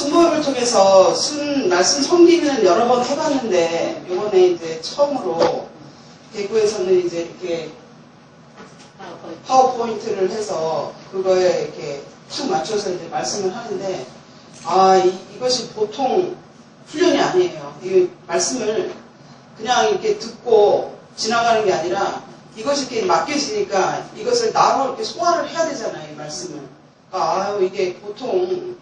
순모임을 통해서 말씀 섬기는 여러 번 해봤는데, 이번에 이제 처음으로 대구에서는 이제 이렇게 파워포인트를 해서 그거에 이렇게 탁 맞춰서 이제 말씀을 하는데, 이것이 보통 훈련이 아니에요. 이 말씀을 그냥 이렇게 듣고 지나가는 게 아니라 이것이 이렇게 맡겨지니까 이것을 나로 이렇게 소화를 해야 되잖아요, 이 말씀을. 이게 보통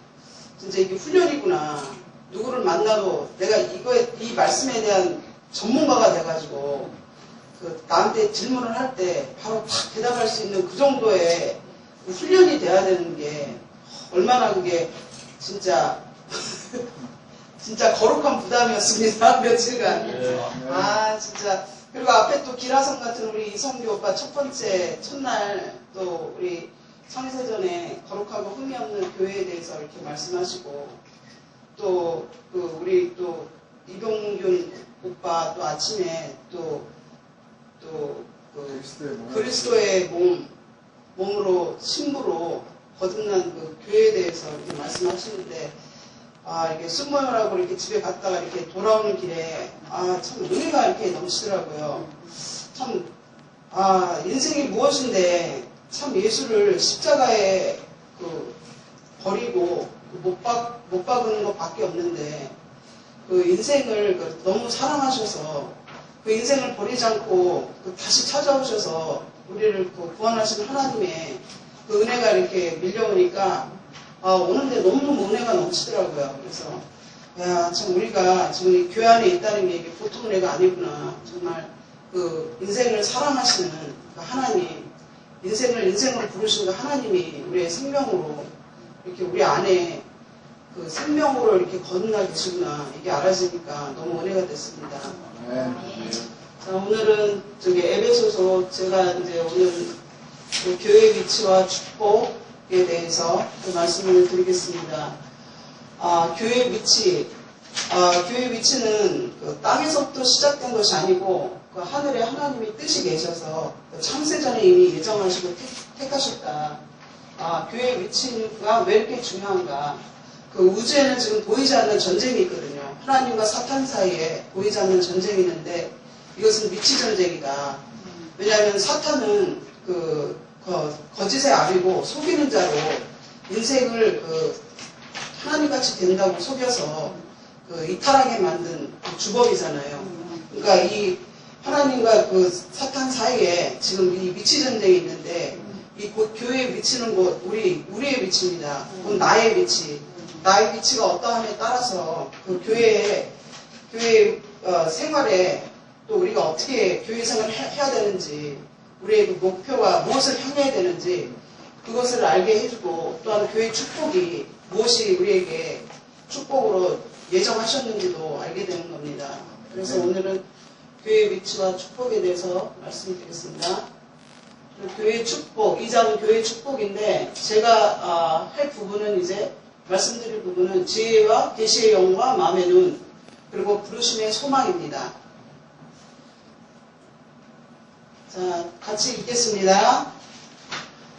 진짜 이게 훈련이구나. 누구를 만나도 내가 이 말씀에 대한 전문가가 돼가지고 나한테 질문을 할 때 바로 탁 대답할 수 있는 그 정도의 훈련이 돼야 되는 게 얼마나 그게 진짜 진짜 거룩한 부담이었습니다. 며칠간. 진짜. 그리고 앞에 또 기라성 같은 우리 이성규 오빠 첫 번째 첫날 또 우리 창세전에 거룩하고 흠이 없는 교회에 대해서 이렇게 말씀하시고, 또 우리 또 이동균 오빠 또 아침에 그리스도의 몸으로 신부로 거듭난 그 교회에 대해서 이렇게 말씀하시는데, 이렇게 순모임하고 이렇게 집에 갔다가 이렇게 돌아오는 길에 참 은혜가 이렇게 넘치더라고요. 참 인생이 무엇인데 참 예수를 십자가에 버리고 못 박은 것밖에 없는데, 그 인생을 너무 사랑하셔서 그 인생을 버리지 않고 다시 찾아오셔서 우리를 구원하신 하나님의 그 은혜가 이렇게 밀려오니까 오는데 너무너무 은혜가 넘치더라고요. 그래서 참 우리가 지금 이 교회 안에 있다는 게 이게 보통 은혜가 아니구나. 정말 그 인생을 사랑하시는 그 하나님, 인생으로 부르신 그 하나님이 우리의 생명으로 이렇게 우리 안에 그 생명으로 이렇게 거듭나 계시구나. 이게 알아지니까 너무 은혜가 됐습니다. 자, 오늘은 에베소서 제가 이제 오늘 그 교회 위치와 축복에 대해서 그 말씀을 드리겠습니다. 교회 위치는 그 땅에서부터 시작된 것이 아니고 그 하늘에 하나님이 뜻이 계셔서 그 창세전에 이미 예정하시고 택하셨다. 교회 위치가 왜 이렇게 중요한가? 그 우주에는 지금 보이지 않는 전쟁이 있거든요. 하나님과 사탄 사이에 보이지 않는 전쟁이 있는데 이것은 미치 전쟁이다. 왜냐하면 사탄은 거짓의 아비고 속이는 자로 인생을 하나님같이 된다고 속여서 이탈하게 만든 주범이잖아요. 그러니까 이 하나님과 그 사탄 사이에 지금 이 위치 전쟁이 있는데, 이 곧 교회의 위치는 곧 우리의 위치입니다. 곧 나의 위치. 나의 위치가 어떠함에 따라서 그 교회 생활에 또 우리가 어떻게 교회 생활을 해야 되는지, 우리의 그 목표가 무엇을 향해야 되는지 그것을 알게 해주고, 또한 교회 축복이 무엇이 우리에게 축복으로 예정하셨는지도 알게 되는 겁니다. 그래서 오늘은 교회 위치와 축복에 대해서 말씀드리겠습니다. 교회 축복, 2장은 교회 축복인데, 제가 할 부분은 이제 말씀드릴 부분은 지혜와 계시의 영과 마음의 눈, 그리고 부르심의 소망입니다. 자, 같이 읽겠습니다.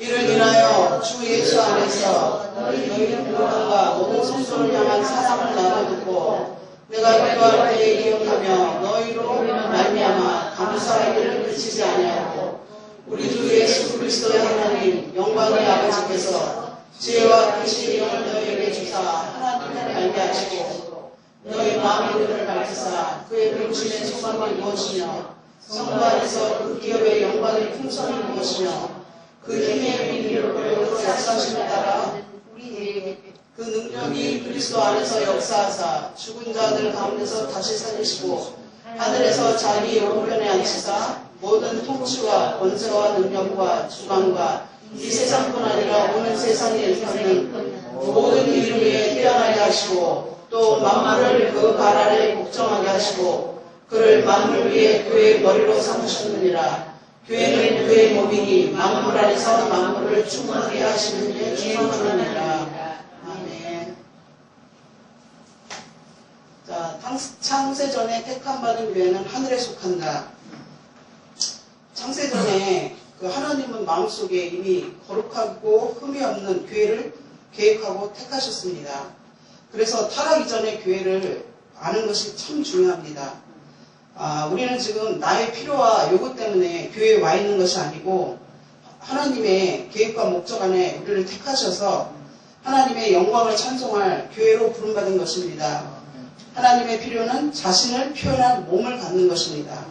이를 인하여 주 예수 안에서 너희 모든과 모든 성도를 향한 사랑을 나눠듣고 내가 기도할 때에 기억하며 너희로 말미암아 감사하기를 그치지 아니하고 우리 주 예수 그리스도의 하나님 영광의 아버지께서 지혜와 계시의 영을 너희에게 주사 하나님을 알게 하시고 너희 마음의 눈을 밝히사 그의 부르심의 소망이 무엇이며 성도 안에서 그 기업의 영광의 풍성이 무엇이며 그 힘의 비밀을 보여서 역사하심에 따라 그 능력이 그리스도 안에서 역사하사 죽은 자들 가운데서 다시 살리시고 하늘에서 자기 오른편에 앉히사 모든 통치와 권세와 능력과 주관과 이 세상뿐 아니라 오는 세상에 있는 모든 이름 위에 뛰어나게 하시고 또 만물을 그 발 아래 복종하게 하시고 그를 만물 위에 교회의 머리로 삼으셨느니라. 교회는 그의 몸이니 만물 안에서 만물을 충만하게 하시는 게 주님이니라. 아멘. 자, 창세전에 택함받은 교회는 하늘에 속한다. 창세전에 그 하나님은 마음속에 이미 거룩하고 흠이 없는 교회를 계획하고 택하셨습니다. 그래서 타락 이전의 교회를 아는 것이 참 중요합니다. 우리는 지금 나의 필요와 요구 때문에 교회에 와 있는 것이 아니고 하나님의 계획과 목적 안에 우리를 택하셔서 하나님의 영광을 찬송할 교회로 부름받은 것입니다. 하나님의 필요는 자신을 표현한 몸을 갖는 것입니다.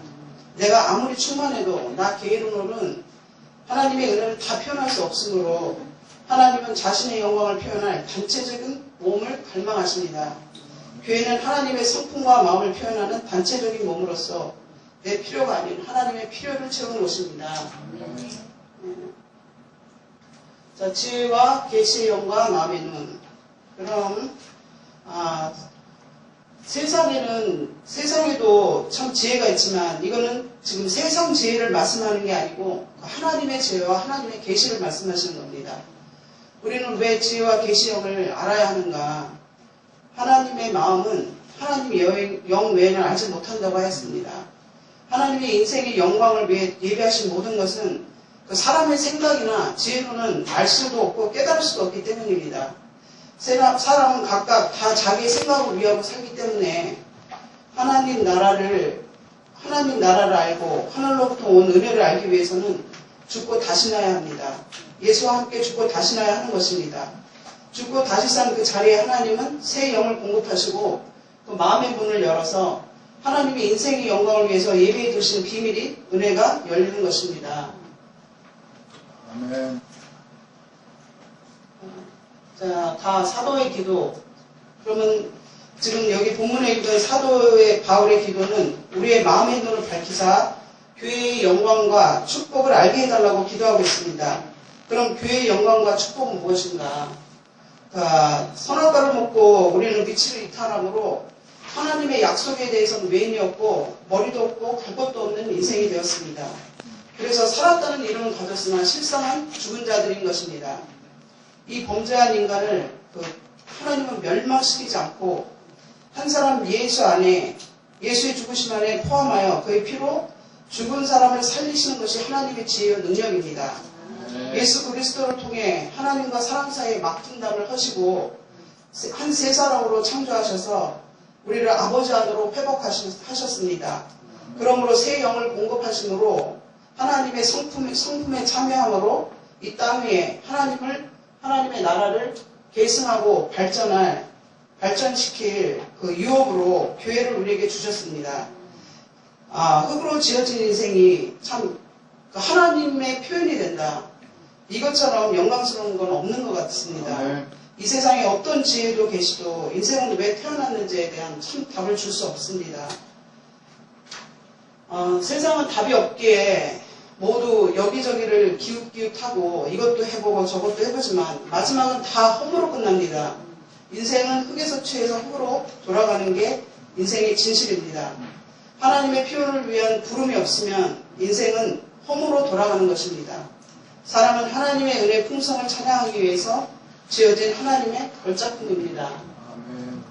내가 아무리 충만해도 나 개인으로는 하나님의 은혜를 다 표현할 수 없으므로 하나님은 자신의 영광을 표현할 단체적인 몸을 갈망하십니다. 교회는 하나님의 성품과 마음을 표현하는 단체적인 몸으로서 내 필요가 아닌 하나님의 필요를 채우는 곳입니다. 자, 지혜와 계시의 영과 마음의 눈. 그럼 세상에도 참 지혜가 있지만 이거는 지금 세상 지혜를 말씀하는 게 아니고 하나님의 지혜와 하나님의 계시를 말씀하시는 겁니다. 우리는 왜 지혜와 계시의 영을 알아야 하는가? 하나님의 마음은 하나님의 영 외에는 알지 못한다고 했습니다. 하나님의 인생의 영광을 위해 예비하신 모든 것은 그 사람의 생각이나 지혜로는 알 수도 없고 깨달을 수도 없기 때문입니다. 사람은 각각 다 자기의 생각을 위하고 살기 때문에 하나님 나라를 알고 하늘로부터 온 은혜를 알기 위해서는 죽고 다시 나야 합니다. 예수와 함께 죽고 다시 나야 하는 것입니다. 죽고 다시 산 그 자리에 하나님은 새 영을 공급하시고 또 마음의 문을 열어서 하나님의 인생의 영광을 위해서 예비해 두신 비밀이 은혜가 열리는 것입니다. 아멘. 자, 다 사도의 기도. 그러면 지금 여기 본문에 읽은 사도의 바울의 기도는 우리의 마음의 눈을 밝히사 교회의 영광과 축복을 알게 해달라고 기도하고 있습니다. 그럼 교회의 영광과 축복은 무엇인가? 선악과를 먹고 우리는 위치를 이탈함으로 하나님의 약속에 대해서는 외인이 없고 머리도 없고 갈 곳도 없는 인생이 되었습니다. 그래서 살았다는 이름은 가졌으나 실상은 죽은 자들인 것입니다. 이 범죄한 인간을 하나님은 멸망시키지 않고 한 사람 예수 안에 예수의 죽으심 안에 포함하여 그의 피로 죽은 사람을 살리시는 것이 하나님의 지혜와 능력입니다. 예수 그리스도를 통해 하나님과 사람 사이에 막힌담을 하시고 한 세 사람으로 창조하셔서 우리를 아버지 안으로 회복하셨습니다. 그러므로 새 영을 공급하심으로 하나님의 성품에 참여함으로 이 땅 위에 하나님의 나라를 계승하고 발전시킬 그 유업으로 교회를 우리에게 주셨습니다. 흙으로 지어진 인생이 참 하나님의 표현이 된다. 이것처럼 영광스러운 건 없는 것 같습니다. 이 세상에 어떤 지혜도 계시도 인생은 왜 태어났는지에 대한 참 답을 줄 수 없습니다. 세상은 답이 없기에 모두 여기저기를 기웃기웃하고 이것도 해보고 저것도 해보지만 마지막은 다 험으로 끝납니다. 인생은 흙에서 취해서 흙으로 돌아가는 게 인생의 진실입니다. 하나님의 표현을 위한 부름이 없으면 인생은 험으로 돌아가는 것입니다. 사람은 하나님의 은혜의 풍성을 찬양하기 위해서 지어진 하나님의 걸작품입니다. 아멘.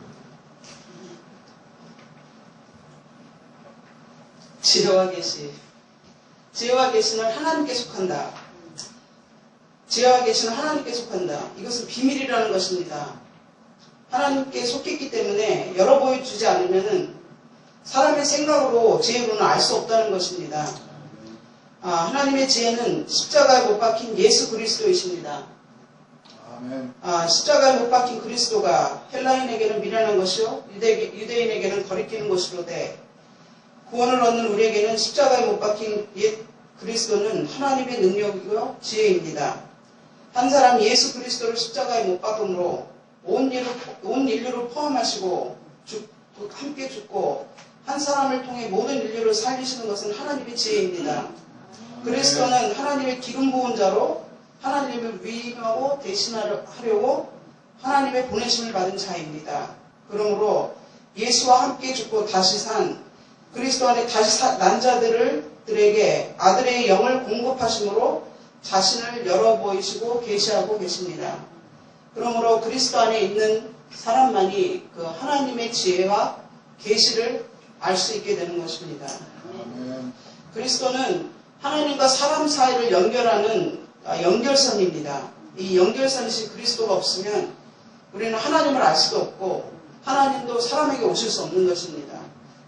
지혜와 계시. 지혜와 계시는 하나님께 속한다. 지혜와 계시는 하나님께 속한다. 이것은 비밀이라는 것입니다. 하나님께 속했기 때문에 열어보여 주지 않으면 사람의 생각으로 지혜로는 알 수 없다는 것입니다. 하나님의 지혜는 십자가에 못 박힌 예수 그리스도이십니다. 아멘. 십자가에 못 박힌 그리스도가 헬라인에게는 미련한 것이요 유대인에게는 거리끼는 것이로되 구원을 얻는 우리에게는 십자가에 못 박힌 그리스도는 하나님의 능력이고 지혜입니다. 한 사람 예수 그리스도를 십자가에 못 박음으로 온 인류를 포함하시고 함께 죽고 한 사람을 통해 모든 인류를 살리시는 것은 하나님의 지혜입니다. 그리스도는 하나님의 기름 부은 자로 하나님을 위임하고 대신하려고 하나님의 보내심을 받은 자입니다. 그러므로 예수와 함께 죽고 다시 산 그리스도 안에 다시 난 자들에게 아들의 영을 공급하심으로 자신을 열어 보이시고 계시하고 계십니다. 그러므로 그리스도 안에 있는 사람만이 그 하나님의 지혜와 계시를 알 수 있게 되는 것입니다. 그리스도는 하나님과 사람 사이를 연결하는 연결선입니다. 이 연결선이신 그리스도가 없으면 우리는 하나님을 알 수도 없고 하나님도 사람에게 오실 수 없는 것입니다.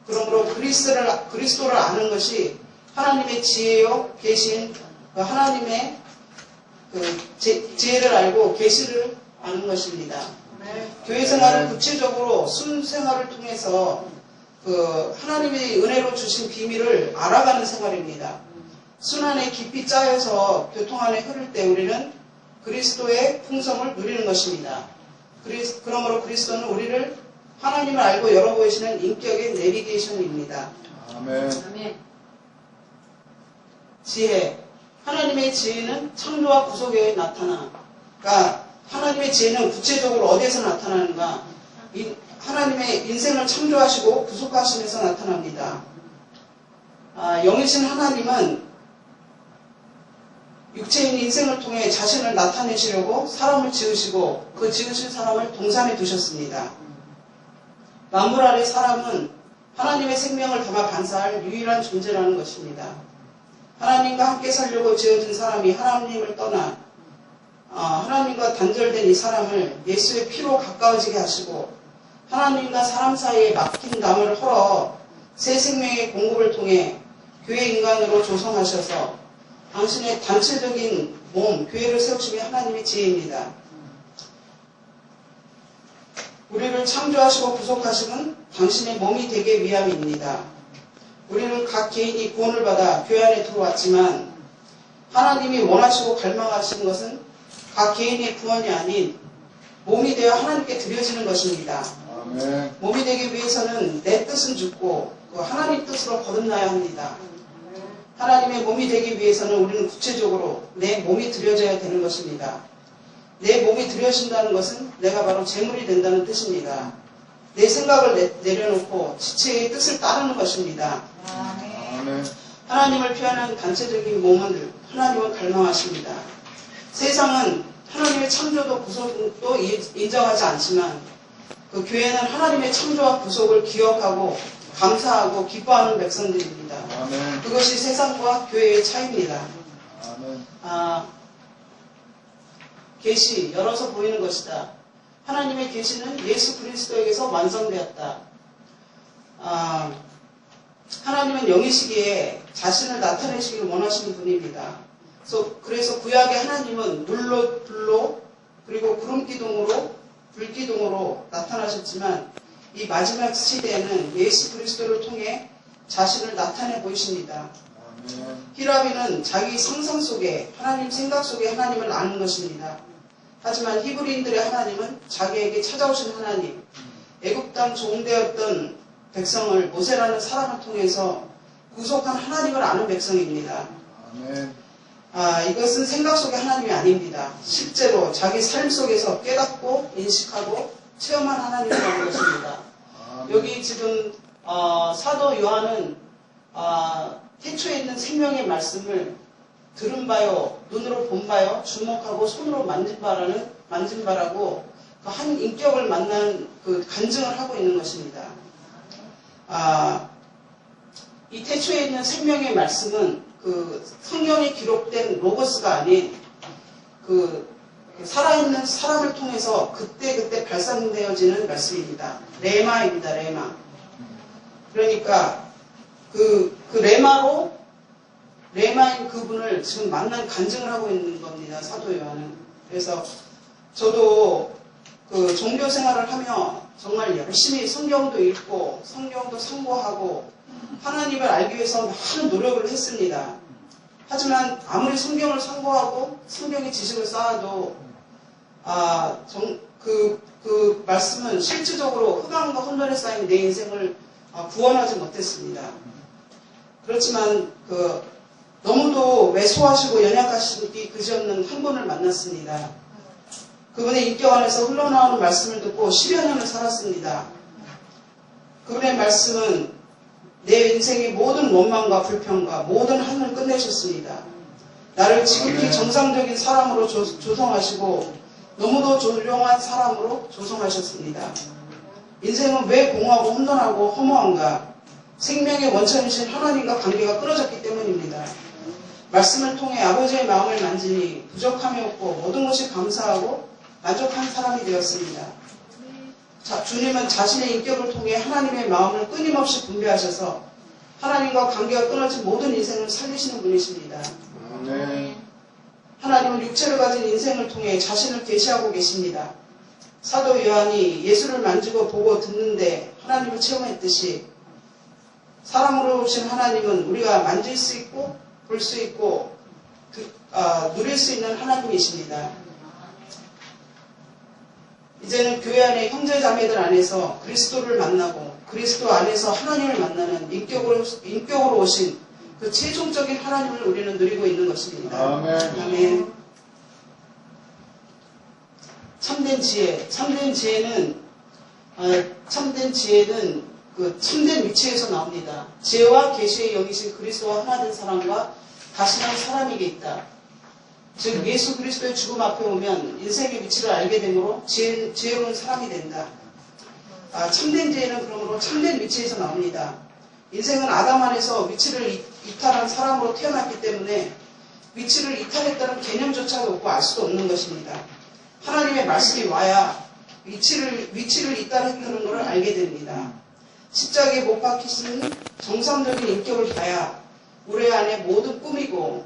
그러므로 그리스도를 아는 것이 하나님의 지혜요 계신 하나님의 지혜를 알고 계시를 아는 것입니다. 교회 생활은 구체적으로 순생활을 통해서 하나님의 은혜로 주신 비밀을 알아가는 생활입니다. 순환에 깊이 짜여서 교통 안에 흐를 때 우리는 그리스도의 풍성을 누리는 것입니다. 그러므로 그리스도는 우리를 하나님을 알고 열어보이시는 인격의 내비게이션입니다. 아멘. 지혜. 하나님의 지혜는 창조와 구속에 나타나. 그러니까 하나님의 지혜는 구체적으로 어디에서 나타나는가? 하나님의 인생을 창조하시고 구속하심에서 나타납니다. 영이신 하나님은 육체인 인생을 통해 자신을 나타내시려고 사람을 지으시고 그 지으신 사람을 동산에 두셨습니다. 만물 아래 사람은 하나님의 생명을 담아 반사할 유일한 존재라는 것입니다. 하나님과 함께 살려고 지어진 사람이 하나님을 떠나 하나님과 단절된 이 사람을 예수의 피로 가까워지게 하시고 하나님과 사람 사이에 막힌 담을 헐어 새 생명의 공급을 통해 교회 인간으로 조성하셔서 당신의 단체적인 몸, 교회를 세우심이 하나님의 지혜입니다. 우리를 창조하시고 구속하심은 당신의 몸이 되게 위함입니다. 우리는 각 개인이 구원을 받아 교회 안에 들어왔지만 하나님이 원하시고 갈망하시는 것은 각 개인의 구원이 아닌 몸이 되어 하나님께 드려지는 것입니다. 아멘. 몸이 되기 위해서는 내 뜻은 죽고 하나님 뜻으로 거듭나야 합니다. 하나님의 몸이 되기 위해서는 우리는 구체적으로 내 몸이 드려져야 되는 것입니다. 내 몸이 드려진다는 것은 내가 바로 제물이 된다는 뜻입니다. 내 생각을 내려놓고 지체의 뜻을 따르는 것입니다. 아멘. 하나님을 표현한 단체적인 몸을 하나님은 갈망하십니다. 세상은 하나님의 창조도 구속도 인정하지 않지만 그 교회는 하나님의 창조와 구속을 기억하고 감사하고 기뻐하는 백성들입니다. 아멘. 그것이 세상과 교회의 차이입니다. 아멘. 계시, 열어서 보이는 것이다. 하나님의 계시는 예수 그리스도에게서 완성되었다. 하나님은 영이시기에 자신을 나타내시기를 원하시는 분입니다. 그래서 구약의 하나님은 물로, 불로, 그리고 구름기둥으로, 불기둥으로 나타나셨지만 이 마지막 시대에는 예수 그리스도를 통해 자신을 나타내 보이십니다. 아멘. 히라비는 자기 상상 속에 하나님 생각 속에 하나님을 아는 것입니다. 하지만 히브리인들의 하나님은 자기에게 찾아오신 하나님, 애굽 땅 종되었던 백성을 모세라는 사람을 통해서 구속한 하나님을 아는 백성입니다. 아멘. 이것은 생각 속의 하나님이 아닙니다. 실제로 자기 삶 속에서 깨닫고 인식하고 체험한 하나님이라는 것입니다. 아멘. 여기 지금 사도 요한은 태초에 있는 생명의 말씀을 들은 바요, 눈으로 본 바요, 주목하고 손으로 만진 바라고 그 한 인격을 만난 그 간증을 하고 있는 것입니다. 이 태초에 있는 생명의 말씀은 그 성경에 기록된 로고스가 아닌 그 살아있는 사람을 통해서 그때그때 발산되어지는 말씀입니다. 레마입니다. 레마. 그러니까 그 레마인 그분을 지금 만난 간증을 하고 있는 겁니다. 사도 요한은. 그래서 저도 그 종교 생활을 하며 정말 열심히 성경도 읽고 성경도 상고하고 하나님을 알기 위해서 많은 노력을 했습니다. 하지만 아무리 성경을 상고하고 성경의 지식을 쌓아도 그 말씀은 실질적으로 흑암과 혼돈에 쌓인 내 인생을 구원하지 못했습니다. 그렇지만 너무도 왜소하시고 연약하시기 그지없는 한 분을 만났습니다. 그분의 인격 안에서 흘러나오는 말씀을 듣고 10여 년을 살았습니다. 그분의 말씀은 내 인생의 모든 원망과 불평과 모든 한을 끝내셨습니다. 나를 지극히 정상적인 사람으로 조성하시고 너무도 조용한 사람으로 조성하셨습니다. 인생은 왜 공허하고 혼돈하고 허무한가? 생명의 원천이신 하나님과 관계가 끊어졌기 때문입니다. 말씀을 통해 아버지의 마음을 만지니 부족함이 없고 모든 것이 감사하고 만족한 사람이 되었습니다. 주님은 자신의 인격을 통해 하나님의 마음을 끊임없이 분배하셔서 하나님과 관계가 끊어진 모든 인생을 살리시는 분이십니다. 아멘. 하나님은 육체를 가진 인생을 통해 자신을 계시하고 계십니다. 사도 요한이 예수를 만지고 보고 듣는데 하나님을 체험했듯이 사람으로 오신 하나님은 우리가 만질 수 있고 볼 수 있고 누릴 수 있는 하나님이십니다. 이제는 교회 안에 형제자매들 안에서 그리스도를 만나고 그리스도 안에서 하나님을 만나는 인격으로 오신 그 최종적인 하나님을 우리는 누리고 있는 것입니다. 아멘. 아멘. 참된 지혜는 그 참된 위치에서 나옵니다. 지혜와 계시의 영이신 그리스도와 하나 된 사람과 다시는 사람에게 있다. 즉 예수 그리스도의 죽음 앞에 오면 인생의 위치를 알게 되므로 지혜로운 사람이 된다. 참된 지혜는 그러므로 참된 위치에서 나옵니다. 인생은 아담 안에서 위치를 이탈한 사람으로 태어났기 때문에 위치를 이탈했다는 개념조차도 없고 알 수도 없는 것입니다. 하나님의 말씀이 와야 위치를 이탈했다는 것을 알게 됩니다. 십자가에 못 박히신 정상적인 인격을 봐야 우리 안에 모든 꾸미고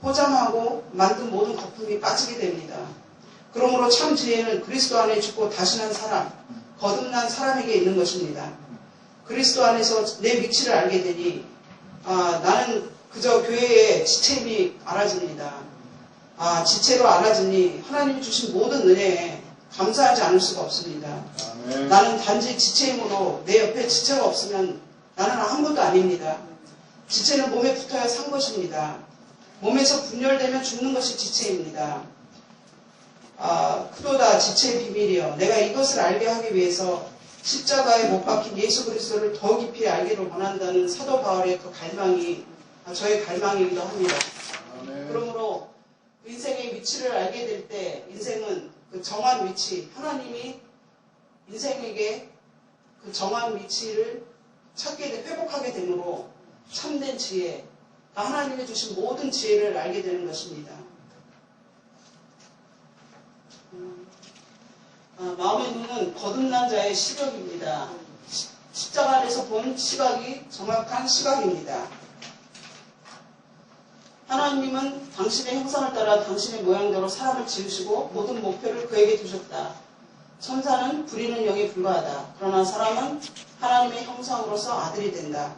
포장하고 만든 모든 거품이 빠지게 됩니다. 그러므로 참 지혜는 그리스도 안에 죽고 다시난 사람, 거듭난 사람에게 있는 것입니다. 그리스도 안에서 내 위치를 알게 되니 나는 그저 교회의 지체임이 알아집니다. 지체로 알아지니 하나님 주신 모든 은혜에 감사하지 않을 수가 없습니다. 아멘. 나는 단지 지체이므로 내 옆에 지체가 없으면 나는 아무것도 아닙니다. 지체는 몸에 붙어야 산 것입니다. 몸에서 분열되면 죽는 것이 지체입니다. 그보다 지체의 비밀이여 내가 이것을 알게 하기 위해서 십자가에 못 박힌 예수 그리스도를 더 깊이 알기를 원한다는 사도 바울의 그 갈망이 저의 갈망이기도 합니다. 아멘. 그러므로 인생의 위치를 알게 될 때 인생은 그 정한 위치, 하나님이 인생에게 그 정한 위치를 회복하게 되므로 참된 지혜, 하나님이 주신 모든 지혜를 알게 되는 것입니다. 마음의 눈은 거듭난 자의 시력입니다. 십자가 안에서 본 시각이 정확한 시각입니다. 하나님은 당신의 형상을 따라 당신의 모양대로 사람을 지으시고 모든 목표를 그에게 두셨다. 천사는 부리는 영에 불과하다. 그러나 사람은 하나님의 형상으로서 아들이 된다.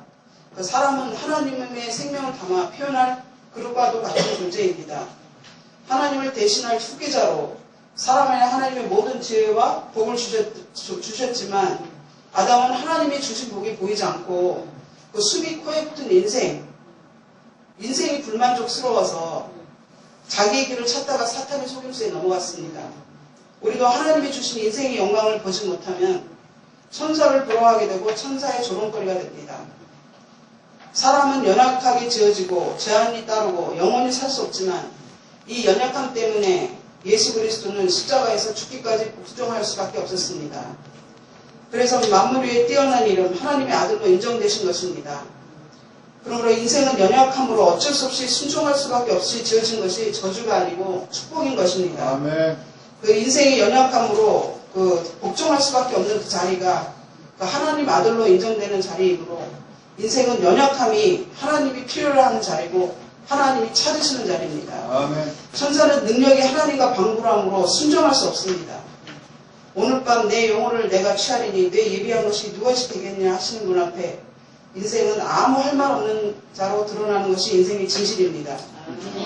그 사람은 하나님의 생명을 담아 표현할 그릇과도 같은 존재입니다. 하나님을 대신할 후계자로 사람에게 하나님의 모든 지혜와 복을 주셨지만 아담은 하나님이 주신 복이 보이지 않고 그 숨이 코에 붙은 인생이 불만족스러워서 자기의 길을 찾다가 사탄의 속임수에 넘어갔습니다. 우리도 하나님이 주신 인생의 영광을 보지 못하면 천사를 부러워하게 되고 천사의 조롱거리가 됩니다. 사람은 연약하게 지어지고 제한이 따르고 영원히 살 수 없지만 이 연약함 때문에 예수 그리스도는 십자가에서 죽기까지 복종할 수밖에 없었습니다. 그래서 만물 위에 뛰어난 이름 하나님의 아들로 인정되신 것입니다. 그러므로 인생은 연약함으로 어쩔 수 없이 순종할 수밖에 없이 지어진 것이 저주가 아니고 축복인 것입니다. 아멘. 그 인생의 연약함으로 복종할 수밖에 없는 그 자리가 그 하나님 아들로 인정되는 자리이므로 인생은 연약함이 하나님이 필요로 하는 자리고 하나님이 찾으시는 자리입니다. 아멘. 천사는 능력이 하나님과 방불함으로 순종할 수 없습니다. 오늘 밤 내 영혼을 내가 취하리니 내 예비한 것이 무엇이 되겠냐 하시는 분 앞에 인생은 아무 할 말 없는 자로 드러나는 것이 인생의 진실입니다.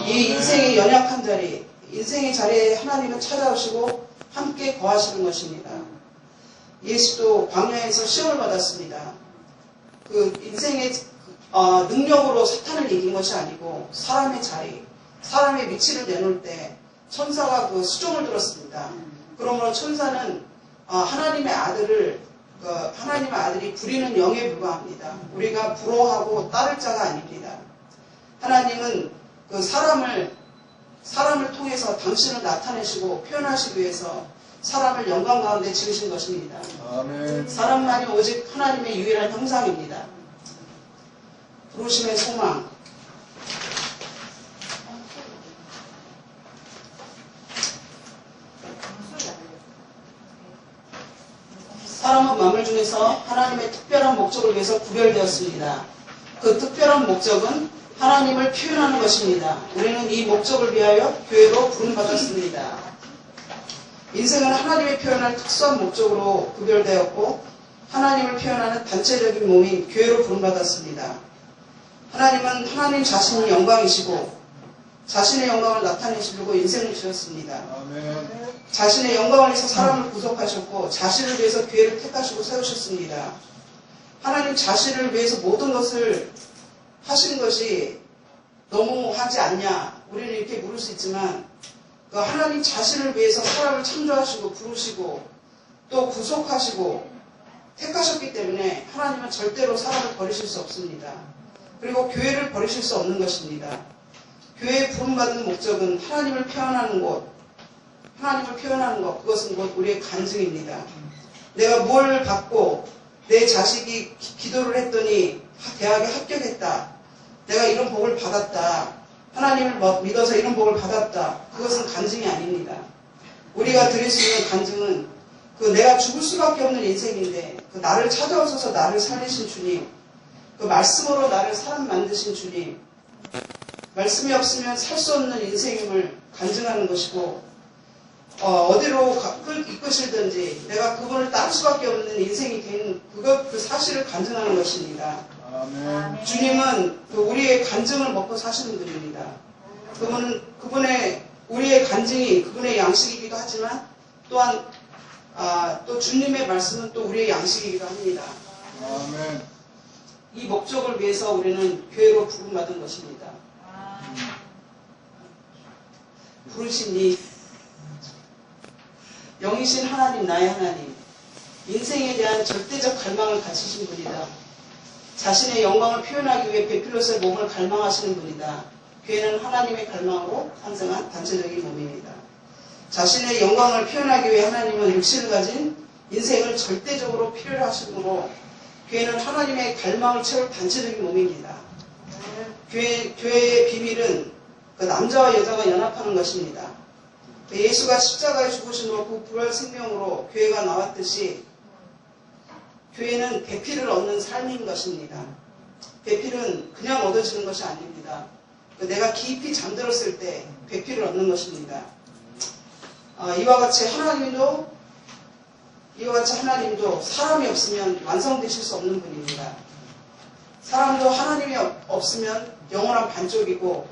이 인생의 연약한 자리, 인생의 자리에 하나님은 찾아오시고 함께 거하시는 것입니다. 예수도 광야에서 시험을 받았습니다. 그 인생의 능력으로 사탄을 이긴 것이 아니고 사람의 자리, 사람의 위치를 내놓을 때 천사가 그 수종을 들었습니다. 그러므로 천사는 하나님의 아들이 부리는 영에 불과합니다. 우리가 부러워하고 따를 자가 아닙니다. 하나님은 그 사람을 통해서 당신을 나타내시고 표현하시기 위해서 사람을 영광 가운데 지으신 것입니다. 아멘. 사람만이 오직 하나님의 유일한 형상입니다. 부르심의 소망. 중에서 하나님의 특별한 목적을 위해서 구별되었습니다. 그 특별한 목적은 하나님을 표현하는 것입니다. 우리는 이 목적을 위하여 교회로 부름받았습니다. 인생은 하나님의 표현할 특수한 목적으로 구별되었고 하나님을 표현하는 단체적인 몸인 교회로 부름받았습니다. 하나님은 하나님 자신이 영광이시고 자신의 영광을 나타내시려고 인생을 주셨습니다. 아멘. 자신의 영광을 위해서 사람을 구속하셨고 자신을 위해서 교회를 택하시고 세우셨습니다. 하나님 자신을 위해서 모든 것을 하신 것이 너무하지 않냐 우리는 이렇게 물을 수 있지만 그 하나님 자신을 위해서 사람을 창조하시고 부르시고 또 구속하시고 택하셨기 때문에 하나님은 절대로 사람을 버리실 수 없습니다. 그리고 교회를 버리실 수 없는 것입니다. 교회에 부름받은 목적은 하나님을 표현하는 것, 그것은 곧 우리의 간증입니다. 내가 뭘 받고 내 자식이 기도를 했더니 대학에 합격했다. 내가 이런 복을 받았다. 하나님을 믿어서 이런 복을 받았다. 그것은 간증이 아닙니다. 우리가 드릴 수 있는 간증은 그 내가 죽을 수밖에 없는 인생인데 그 나를 찾아오셔서 나를 살리신 주님, 그 말씀으로 나를 사람 만드신 주님, 말씀이 없으면 살 수 없는 인생임을 간증하는 것이고 어디로 이끄실든지 내가 그분을 따를 수밖에 없는 인생이 된 그 사실을 간증하는 것입니다. 아멘. 주님은 우리의 간증을 먹고 사시는 분입니다. 우리의 간증이 그분의 양식이기도 하지만 또한 또 주님의 말씀은 또 우리의 양식이기도 합니다. 아멘. 이 목적을 위해서 우리는 교회로 부름받은 것입니다. 부르시니 영이신 하나님, 나의 하나님, 인생에 대한 절대적 갈망을 가지신 분이다. 자신의 영광을 표현하기 위해 베필로스의 몸을 갈망하시는 분이다. 교회는 하나님의 갈망으로 탄생한 단체적인 몸입니다. 자신의 영광을 표현하기 위해 하나님은 육신을 가진 인생을 절대적으로 필요로 하시므로 교회는 하나님의 갈망을 채울 단체적인 몸입니다. 교회의 비밀은 그 남자와 여자가 연합하는 것입니다. 예수가 십자가에 죽으심으로 그 부활 생명으로 교회가 나왔듯이 교회는 배필을 얻는 삶인 것입니다. 배필은 그냥 얻어지는 것이 아닙니다. 내가 깊이 잠들었을 때 배필을 얻는 것입니다. 이와 같이 하나님도 사람이 없으면 완성되실 수 없는 분입니다. 사람도 하나님이 없으면 영원한 반쪽이고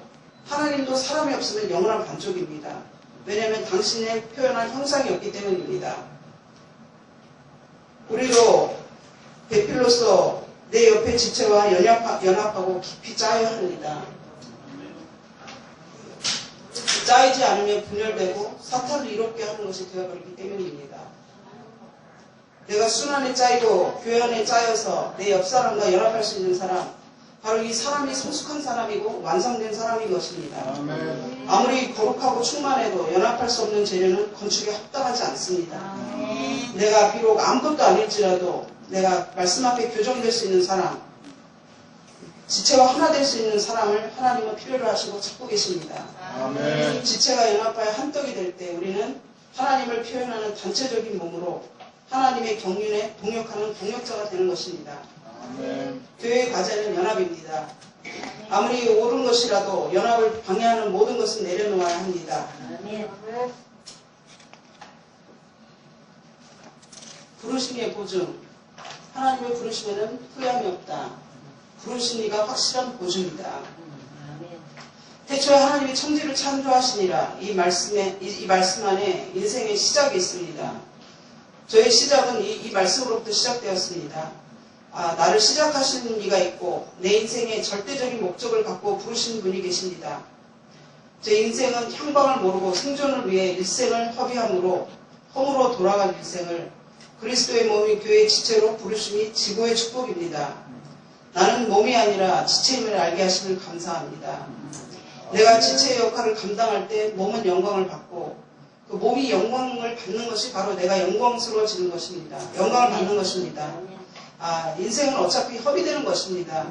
하나님도 사람이 없으면 영원한 반쪽입니다. 왜냐하면 당신의 표현한 형상이 없기 때문입니다. 우리도 배필로서 내 옆에 지체와 연합하고 깊이 짜야 합니다. 짜이지 않으면 분열되고 사탄을 이롭게 하는 것이 되어버리기 때문입니다. 내가 순환에 짜이고 교회 안에 짜여서 내 옆사람과 연합할 수 있는 사람, 바로 이 사람이 성숙한 사람이고 완성된 사람인 것입니다. 아멘. 아무리 거룩하고 충만해도 연합할 수 없는 재료는 건축에 합당하지 않습니다. 내가 비록 아무것도 아닐지라도 내가 말씀 앞에 교정될 수 있는 사람, 지체와 하나 될 수 있는 사람을 하나님은 필요로 하시고 찾고 계십니다. 아멘. 지체가 연합하여 한떡이 될 때 우리는 하나님을 표현하는 단체적인 몸으로 하나님의 경륜에 동역하는 동역자가 되는 것입니다. 아멘. 교회의 과제는 연합입니다. 아무리 옳은 것이라도 연합을 방해하는 모든 것은 내려놓아야 합니다. 부르심의 보증. 하나님의 부르심에는 후회함이 없다. 부르신 이가 확실한 보증이다. 태초에 하나님이 천지를 창조하시니라. 이 말씀 안에 인생의 시작이 있습니다. 저의 시작은 이 말씀으로부터 시작되었습니다. 나를 시작하시는 이가 있고 내 인생의 절대적인 목적을 갖고 부르신 분이 계십니다. 제 인생은 향방을 모르고 생존을 위해 일생을 허비함으로 홈으로 돌아간 일생을 그리스도의 몸인 교회의 지체로 부르심이 지고의 축복입니다. 나는 몸이 아니라 지체임을 알게 하심을 감사합니다. 내가 지체의 역할을 감당할 때 몸은 영광을 받고 그 몸이 영광을 받는 것이 바로 내가 영광스러워지는 것입니다. 영광을 받는 것입니다. 인생은 어차피 허비되는 것입니다.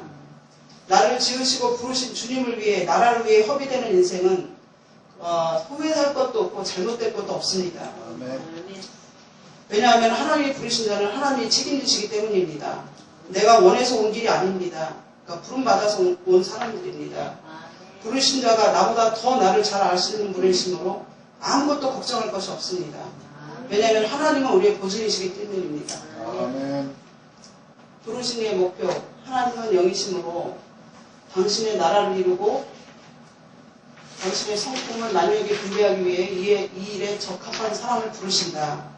나를 지으시고 부르신 주님을 위해 나라를 위해 허비되는 인생은 후회할 것도 없고 잘못될 것도 없습니다. 아멘. 왜냐하면 하나님이 부르신 자는 하나님이 책임지시기 때문입니다. 내가 원해서 온 길이 아닙니다. 그러니까 부름받아서 온 사람들입니다. 부르신 자가 나보다 더 나를 잘 아시는 분이시므로 아무것도 걱정할 것이 없습니다. 왜냐하면 하나님은 우리의 보증이시기 때문입니다. 아멘. 부르신 이의 목표, 하나님은 영이시므로 당신의 나라를 이루고 당신의 성품을 만유에게 분배하기 위해 이 일에 적합한 사람을 부르신다.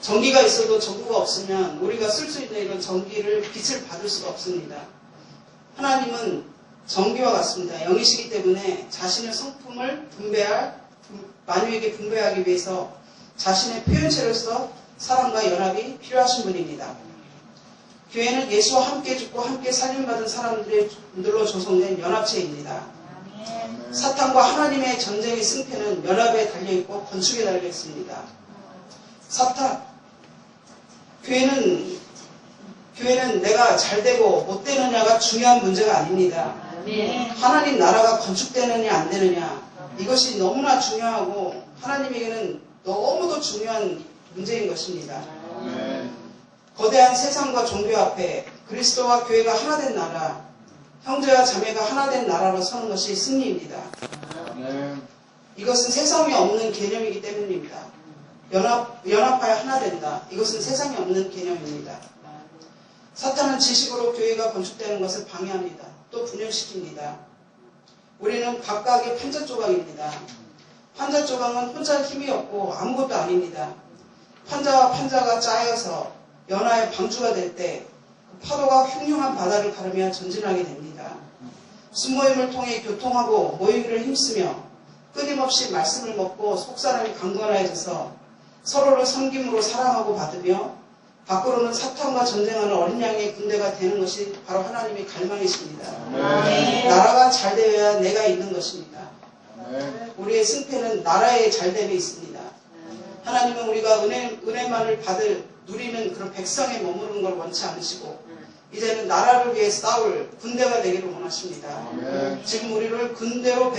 전기가 있어도 전구가 없으면 우리가 쓸 수 있는 이런 전기를 빛을 받을 수가 없습니다. 하나님은 전기와 같습니다. 영이시기 때문에 자신의 성품을 만유에게 분배하기 위해서 자신의 표현체로서 사람과 연합이 필요하신 분입니다. 교회는 예수와 함께 죽고 함께 살림받은 사람들로 조성된 연합체입니다. 사탄과 하나님의 전쟁의 승패는 연합에 달려있고 건축에 달려있습니다. 교회는 내가 잘 되고 못 되느냐가 중요한 문제가 아닙니다. 하나님 나라가 건축되느냐 안 되느냐 이것이 너무나 중요하고 하나님에게는 너무도 중요한 문제인 것입니다. 거대한 세상과 종교 앞에 그리스도와 교회가 하나 된 나라, 형제와 자매가 하나 된 나라로 서는 것이 승리입니다. 이것은 세상에 없는 개념이기 때문입니다. 연합하여 하나 된다. 이것은 세상에 없는 개념입니다. 사탄은 지식으로 교회가 건축되는 것을 방해합니다. 또 분열시킵니다. 우리는 각각의 판자 조각입니다. 판자 조각은 혼자 힘이 없고 아무것도 아닙니다. 판자와 판자가 짜여서 연하의 방주가 될 때 파도가 흉흉한 바다를 가르며 전진하게 됩니다. 순모임을 통해 교통하고 모이기를 힘쓰며 끊임없이 말씀을 먹고 속사람이 강건해져서 서로를 섬김으로 사랑하고 받으며 밖으로는 사탄과 전쟁하는 어린 양의 군대가 되는 것이 바로 하나님의 갈망이십니다. 나라가 잘 되어야 내가 있는 것입니다. 우리의 승패는 나라의 잘됨에 있습니다. 하나님은 우리가 은혜만을 누리는 그런 백성에 머무르는 걸 원치 않으시고 이제는 나라를 위해 싸울 군대가 되기를 원하십니다. 지금 우리를 군대로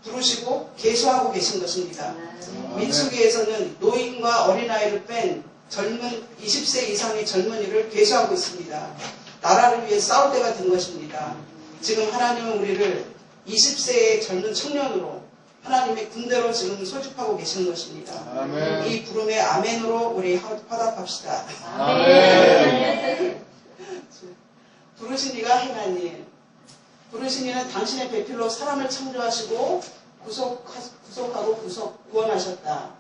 부르시고 계수하고 계신 것입니다. 민수기에서는 노인과 어린아이를 뺀 젊은 20세 이상의 젊은이를 계수하고 있습니다. 나라를 위해 싸울 때가 된 것입니다. 지금 하나님은 우리를 20세의 젊은 청년으로 하나님의 군대로 지금 소집하고 계시는 것입니다. 아멘. 이 부름의 아멘으로 우리 화답합시다. 아멘. 부르신 이가 행한 일. 부르신 이는 당신의 배필로 사람을 창조하시고 구속하고 구원하셨다.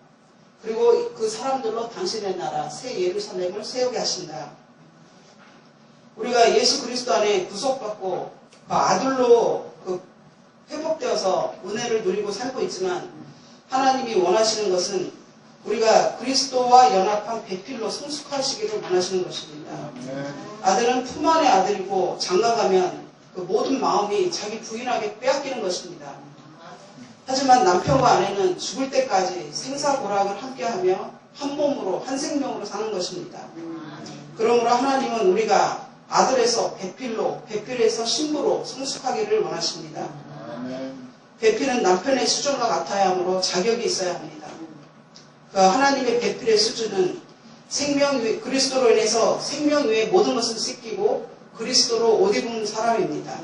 그리고 그 사람들로 당신의 나라 새 예루살렘을 세우게 하신다. 우리가 예수 그리스도 안에 구속받고 그 아들로 회복되어서 은혜를 누리고 살고 있지만 하나님이 원하시는 것은 우리가 그리스도와 연합한 배필로 성숙하시기를 원하시는 것입니다. 아들은 품 안의 아들이고 장가가면 그 모든 마음이 자기 부인에게 빼앗기는 것입니다. 하지만 남편과 아내는 죽을 때까지 생사고락을 함께하며 한 몸으로 한 생명으로 사는 것입니다. 그러므로 하나님은 우리가 아들에서 배필에서 신부로 성숙하기를 원하십니다. 배필은 남편의 수준과 같아야 하므로 자격이 있어야 합니다. 그 하나님의 배필의 수준은 그리스도로 인해서 생명 위에 모든 것을 씻기고 그리스도로 옷 입은 사람입니다.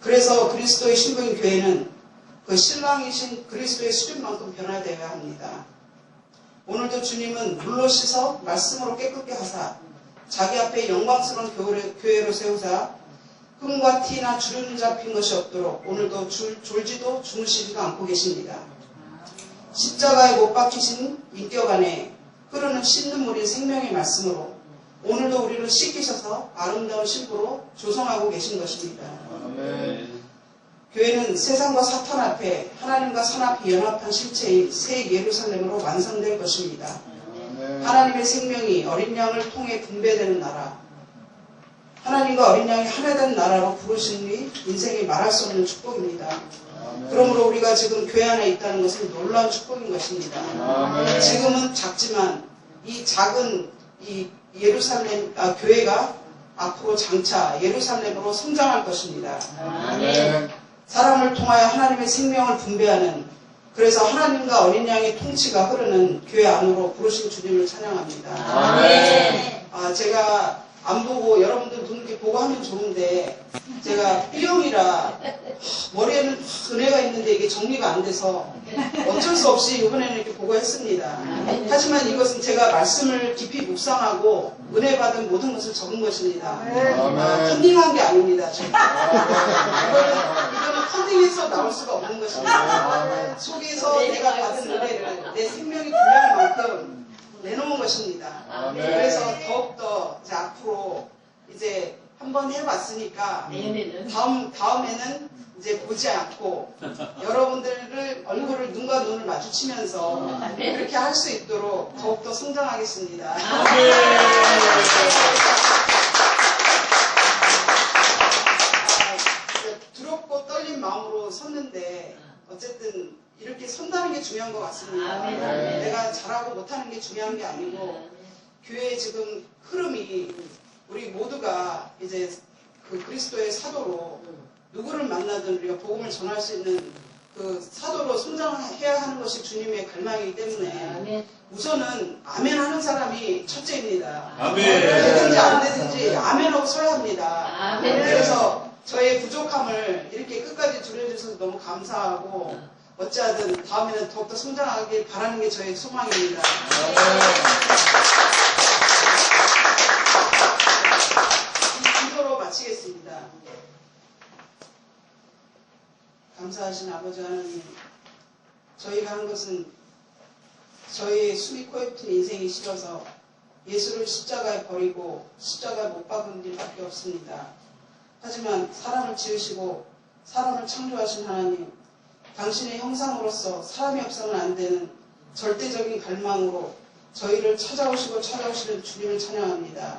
그래서 그리스도의 신부인 교회는 그 신랑이신 그리스도의 수준만큼 변화되어야 합니다. 오늘도 주님은 물로 씻어 말씀으로 깨끗게 하사 자기 앞에 영광스러운 교회로 세우사 흠과 티나 주름 잡힌 것이 없도록 오늘도 졸지도 주무시지도 않고 계십니다. 십자가에 못 박히신 인격 안에 흐르는 씻는 물인 생명의 말씀으로 오늘도 우리를 씻기셔서 아름다운 신부로 조성하고 계신 것입니다. 아멘. 교회는 세상과 사탄 앞에 하나님과 산 앞에 연합한 실체인 새 예루살렘으로 완성될 것입니다. 하나님의 생명이 어린 양을 통해 분배되는 나라, 하나님과 어린 양이 하나 된 나라로 부르시니 인생이 말할 수 없는 축복입니다. 그러므로 우리가 지금 교회 안에 있다는 것은 놀라운 축복인 것입니다. 지금은 작지만 이 작은 이 교회가 앞으로 장차 예루살렘으로 성장할 것입니다. 사람을 통하여 하나님의 생명을 분배하는 그래서 하나님과 어린 양의 통치가 흐르는 교회 안으로 부르신 주님을 찬양합니다. 아멘. 제가 안 보고 여러분들 눈 이렇게 보고 하면 좋은데 제가 B형이라 머리에는 은혜가 있는데 이게 정리가 안 돼서 어쩔 수 없이 이번에는 이렇게 보고 했습니다. 하지만 이것은 제가 말씀을 깊이 묵상하고 은혜 받은 모든 것을 적은 것입니다. 컨닝한 게 아닙니다. 이거는 컨닝해서 나올 수가 없는 것입니다. 속에서 내가 받은 은혜를 내 생명이 분량인 만큼 내놓은 것입니다. 그래서 더욱더 이제 앞으로 이제 한번 해봤으니까 다음에는 이제 보지 않고 여러분들을 얼굴을 눈과 눈을 마주치면서 그렇게 할 수 있도록 더욱더 성장하겠습니다. 두렵고 떨린 마음으로 섰는데 어쨌든 이렇게 선다는 게 중요한 것 같습니다. 내가 잘하고 못하는 게 중요한 게 아니고 교회의 지금 흐름이 우리 모두가 이제 그 그리스도의 사도로 누구를 만나든 우리가 복음을 전할 수 있는 그 사도로 성장해야 하는 것이 주님의 갈망이기 때문에 우선은 아멘 하는 사람이 첫째입니다. 되든지 안 되든지 아멘하고 서야 합니다. 그래서 저의 부족함을 이렇게 끝까지 줄여주셔서 너무 감사하고 어찌하든 다음에는 더욱더 성장하길 바라는 게 저의 소망입니다. 기도로 마치겠습니다. 감사하신 아버지 하나님, 저희가 한 것은 저희의 숨이 코에 붙은 인생이 싫어서 예수를 십자가에 버리고 십자가에 못 박은 일밖에 없습니다. 하지만 사람을 지으시고 사람을 창조하신 하나님, 당신의 형상으로서 사람이 없어서는 안 되는 절대적인 갈망으로 저희를 찾아오시는 주님을 찬양합니다.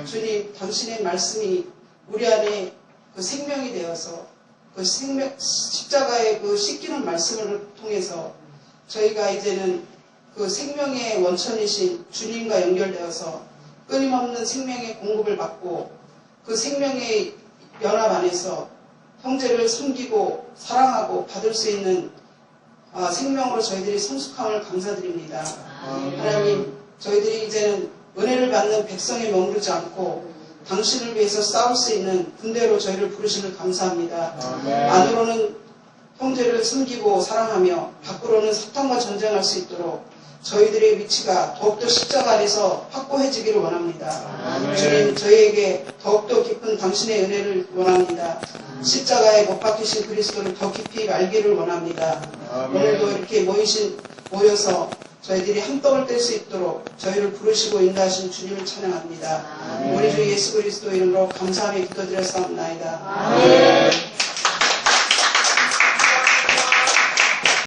주님, 당신의 말씀이 우리 안에 그 생명이 되어서 그 십자가의 그 씻기는 말씀을 통해서 저희가 이제는 그 생명의 원천이신 주님과 연결되어서 끊임없는 생명의 공급을 받고 그 생명의 연합 안에서 형제를 섬기고 사랑하고 받을 수 있는 생명으로 저희들이 성숙함을 감사드립니다. 하나님, 저희들이 이제는 은혜를 받는 백성에 머무르지 않고 당신을 위해서 싸울 수 있는 군대로 저희를 부르심을 감사합니다. 안으로는 형제를 섬기고 사랑하며 밖으로는 사탄과 전쟁할 수 있도록 저희들의 위치가 더욱더 십자가 안에서 확고해지기를 원합니다. 주님, 저희에게 더욱더 깊은 당신의 은혜를 원합니다. 십자가에 못 박히신 그리스도를 더 깊이 알기를 원합니다. 오늘도 이렇게 모여서 저희들이 한 떡을 뗄 수 있도록 저희를 부르시고 인도하신 주님을 찬양합니다. 우리 주 예수 그리스도 이름으로 감사하며 기도드렸사옵나이다.